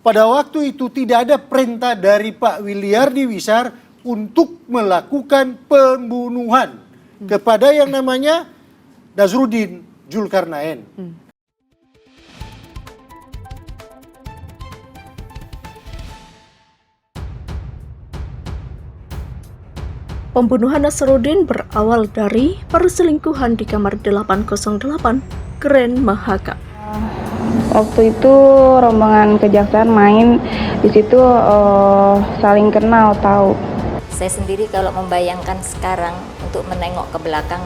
pada waktu itu tidak ada perintah dari Pak Wiliardi Wisar untuk melakukan pembunuhan kepada yang namanya Nazruddin Zulkarnain. Pembunuhan Nazruddin berawal dari perselingkuhan di kamar 808 Grand Mahakam. Waktu itu rombongan kejaksaan main di situ, saling kenal tahu. Saya sendiri kalau membayangkan sekarang untuk menengok ke belakang,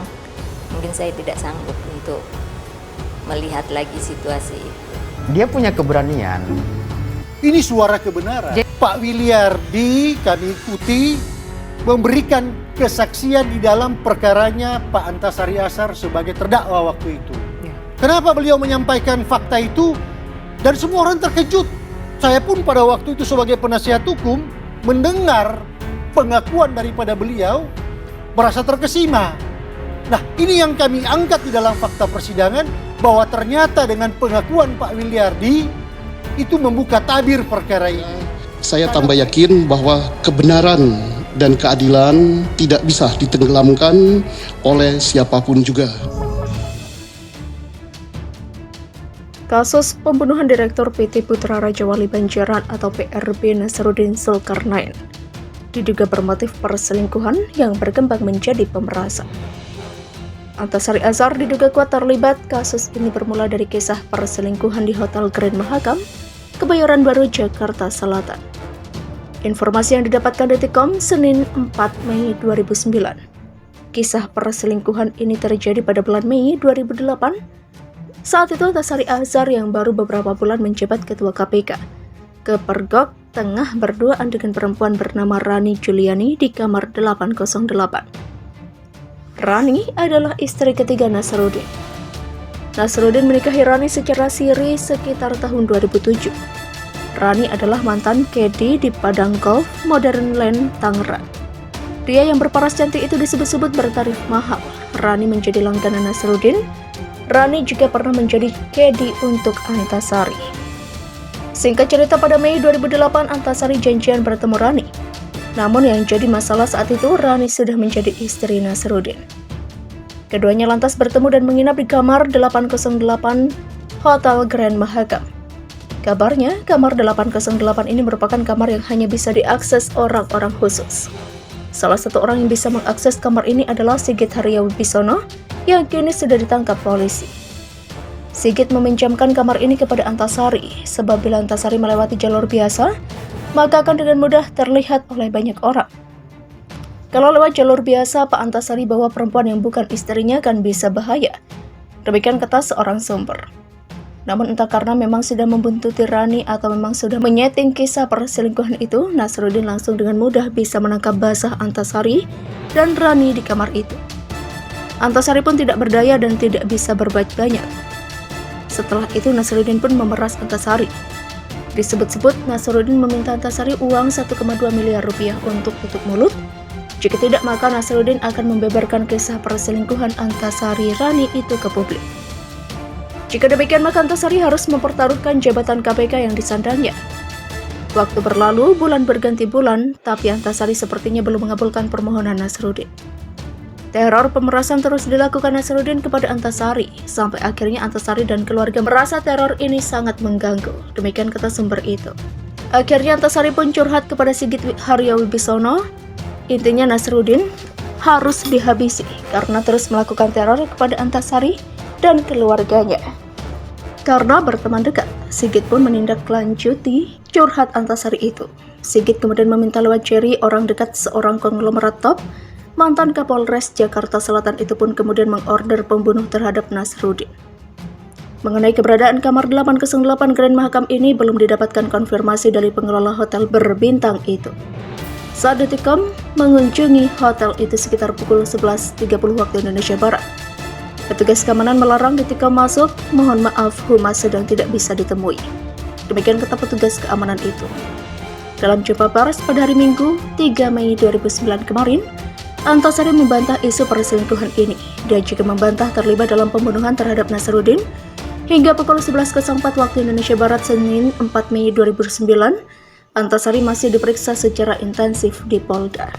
mungkin saya tidak sanggup untuk melihat lagi situasi itu. Dia punya keberanian. Ini suara kebenaran. Pak Wiliardi kami ikuti memberikan kesaksian di dalam perkaranya Pak Antasari Azhar sebagai terdakwa waktu itu. Kenapa beliau menyampaikan fakta itu? Dan semua orang terkejut. Saya pun pada waktu itu sebagai penasihat hukum mendengar pengakuan daripada beliau merasa terkesima. Nah, ini yang kami angkat di dalam fakta persidangan, bahwa ternyata dengan pengakuan Pak Wiliardi itu membuka tabir perkara ini. Saya tambah yakin bahwa kebenaran dan keadilan tidak bisa ditenggelamkan oleh siapapun juga. Kasus pembunuhan Direktur PT Putra Raja Wali Banjaran atau PRB Nazruddin Zulkarnain diduga bermotif perselingkuhan yang berkembang menjadi pemerasan. Antasari Azhar diduga kuat terlibat. Kasus ini bermula dari kisah perselingkuhan di Hotel Grand Mahakam, Kebayoran Baru, Jakarta Selatan. Informasi yang didapatkan Detikcom Senin 4 Mei 2009. Kisah perselingkuhan ini terjadi pada bulan Mei 2008. Saat itu Antasari Azhar yang baru beberapa bulan menjabat Ketua KPK kepergok tengah berduaan dengan perempuan bernama Rani Juliani di kamar 808. Rani adalah istri ketiga Nazruddin. Nazruddin menikahi Rani secara siri sekitar tahun 2007. Rani adalah mantan kedi di Padang Golf Modern Land, Tangerang. Dia yang berparas cantik itu disebut-sebut bertarif mahal. Rani menjadi langganan Nazruddin. Rani juga pernah menjadi kedi untuk Antasari. Singkat cerita, pada Mei 2008 Antasari janjian bertemu Rani. Namun yang jadi masalah saat itu Rani sudah menjadi istri Nazruddin. Keduanya lantas bertemu dan menginap di kamar 808 Hotel Grand Mahakam. Kabarnya, kamar 808 ini merupakan kamar yang hanya bisa diakses orang-orang khusus. Salah satu orang yang bisa mengakses kamar ini adalah Sigit Haryowibisono yang kini sudah ditangkap polisi. Sigit meminjamkan kamar ini kepada Antasari, sebab bila Antasari melewati jalur biasa, maka akan dengan mudah terlihat oleh banyak orang. Kalau lewat jalur biasa, Pak Antasari bawa perempuan yang bukan istrinya kan bisa bahaya. Demikian kata seorang sumber. Namun entah karena memang sudah membuntuti Rani atau memang sudah menyeting kisah perselingkuhan itu, Nazruddin langsung dengan mudah bisa menangkap basah Antasari dan Rani di kamar itu. Antasari pun tidak berdaya dan tidak bisa berbuat banyak. Setelah itu Nazruddin pun memeras Antasari. Disebut-sebut Nazruddin meminta Antasari uang 1,2 miliar rupiah untuk tutup mulut. Jika tidak, maka Nazruddin akan membeberkan kisah perselingkuhan Antasari Rani itu ke publik. Jika demikian, maka Antasari harus mempertaruhkan jabatan KPK yang disandangnya. Waktu berlalu, bulan berganti bulan, tapi Antasari sepertinya belum mengabulkan permohonan Nazruddin. Teror pemerasan terus dilakukan Nazruddin kepada Antasari, sampai akhirnya Antasari dan keluarga merasa teror ini sangat mengganggu. Demikian kata sumber itu. Akhirnya Antasari pun curhat kepada Sigit Haryowibisono. Intinya Nazruddin harus dihabisi karena terus melakukan teror kepada Antasari dan keluarganya. Karena berteman dekat, Sigit pun menindaklanjuti curhat Antasari itu. Sigit kemudian meminta lewat Jerry, orang dekat seorang konglomerat top, mantan Kapolres Jakarta Selatan itu pun kemudian mengorder pembunuh terhadap Nazruddin. Mengenai keberadaan kamar 808 Grand Mahakam ini belum didapatkan konfirmasi dari pengelola hotel berbintang itu. Saat Detikcom mengunjungi hotel itu sekitar pukul 11.30 waktu Indonesia Barat, petugas keamanan melarang Detikcom masuk. Mohon maaf, humas sedang tidak bisa ditemui. Demikian kata petugas keamanan itu. Dalam jumpa pers pada hari Minggu 3 Mei 2009 kemarin, Antasari membantah isu perselingkuhan ini. Dia juga membantah terlibat dalam pembunuhan terhadap Nazruddin Hingga pukul 11.04 waktu Indonesia Barat Senin 4 Mei 2009, Antasari masih diperiksa secara intensif di Polda.